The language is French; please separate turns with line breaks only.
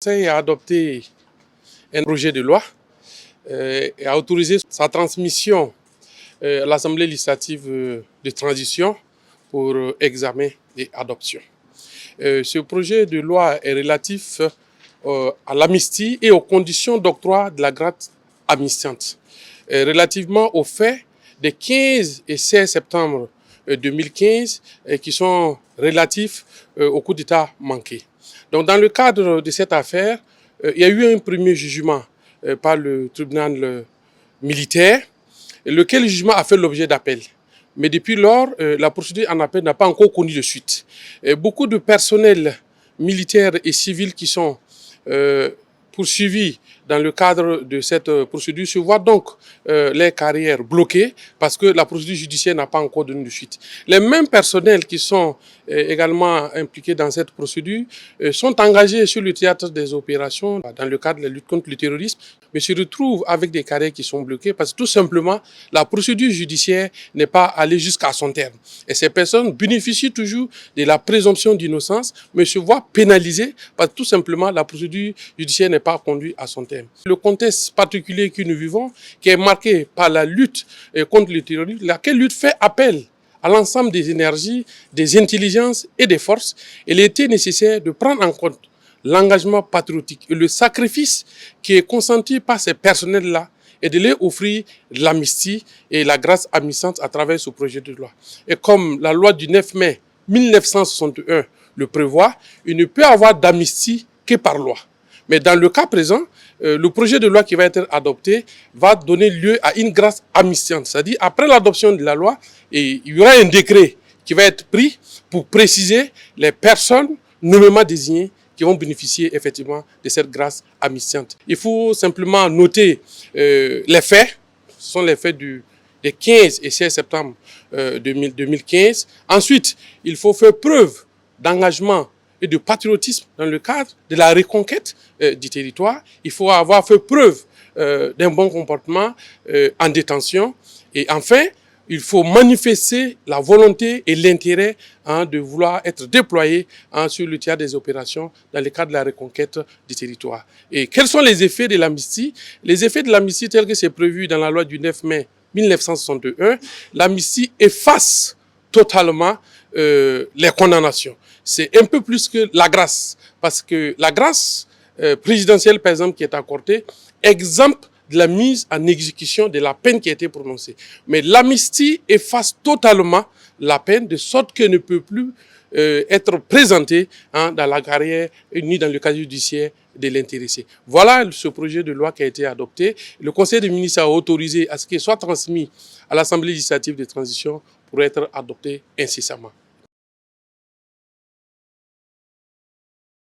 Le Conseil a adopté un projet de loi et a autorisé sa transmission à l'Assemblée législative de transition pour examen et adoption. Ce projet de loi est relatif à l'amnistie et aux conditions d'octroi de la grâce amnistiante. Relativement aux faits des 15 et 16 septembre 2015 qui sont relatifs au coup d'État manqué. Donc, dans le cadre de cette affaire, il y a eu un premier jugement par le tribunal militaire, lequel jugement a fait l'objet d'appel. Mais depuis lors, la procédure en appel n'a pas encore connu de suite. Beaucoup de personnels militaires et civils qui sont poursuivis dans le cadre de cette procédure se voient donc les carrières bloquées parce que la procédure judiciaire n'a pas encore donné de suite. Les mêmes personnels qui sont également impliqués dans cette procédure sont engagés sur le théâtre des opérations dans le cadre de la lutte contre le terrorisme, mais se retrouvent avec des carrières qui sont bloquées parce que tout simplement la procédure judiciaire n'est pas allée jusqu'à son terme. Et ces personnes bénéficient toujours de la présomption d'innocence, mais se voient pénalisées parce que tout simplement la procédure judiciaire n'est pas conduite à son terme. Le contexte particulier que nous vivons, qui est marqué par la lutte contre le terrorisme, laquelle lutte fait appel à l'ensemble des énergies, des intelligences et des forces, il était nécessaire de prendre en compte l'engagement patriotique et le sacrifice qui est consenti par ces personnels-là et de leur offrir l'amnistie et la grâce amnistiante à travers ce projet de loi. Et comme la loi du 9 mai 1961 le prévoit, il ne peut y avoir d'amnistie que par loi. Mais dans le cas présent, le projet de loi qui va être adopté va donner lieu à une grâce amnistiante. C'est-à-dire, après l'adoption de la loi, il y aura un décret qui va être pris pour préciser les personnes nommément désignées qui vont bénéficier effectivement de cette grâce amnistiante. Il faut simplement noter les faits. Ce sont les faits des 15 et 16 septembre 2015. Ensuite, il faut faire preuve d'engagement et de patriotisme dans le cadre de la reconquête du territoire. Il faut avoir fait preuve d'un bon comportement en détention. Et enfin, il faut manifester la volonté et l'intérêt de vouloir être déployé sur le théâtre des opérations dans le cadre de la reconquête du territoire. Et quels sont les effets de l'amnistie? Les effets de l'amnistie tels que c'est prévu dans la loi du 9 mai 1961, l'amnistie efface totalement les condamnations. C'est un peu plus que la grâce, parce que la grâce présidentielle, par exemple, qui est accordée, exempte de la mise en exécution de la peine qui a été prononcée. Mais l'amnistie efface totalement la peine, de sorte qu'elle ne peut plus être présentée dans la carrière ni dans le casier judiciaire de l'intéressé. Voilà ce projet de loi qui a été adopté. Le Conseil des ministres a autorisé à ce qu'il soit transmis à l'Assemblée législative de transition pour être adopté incessamment.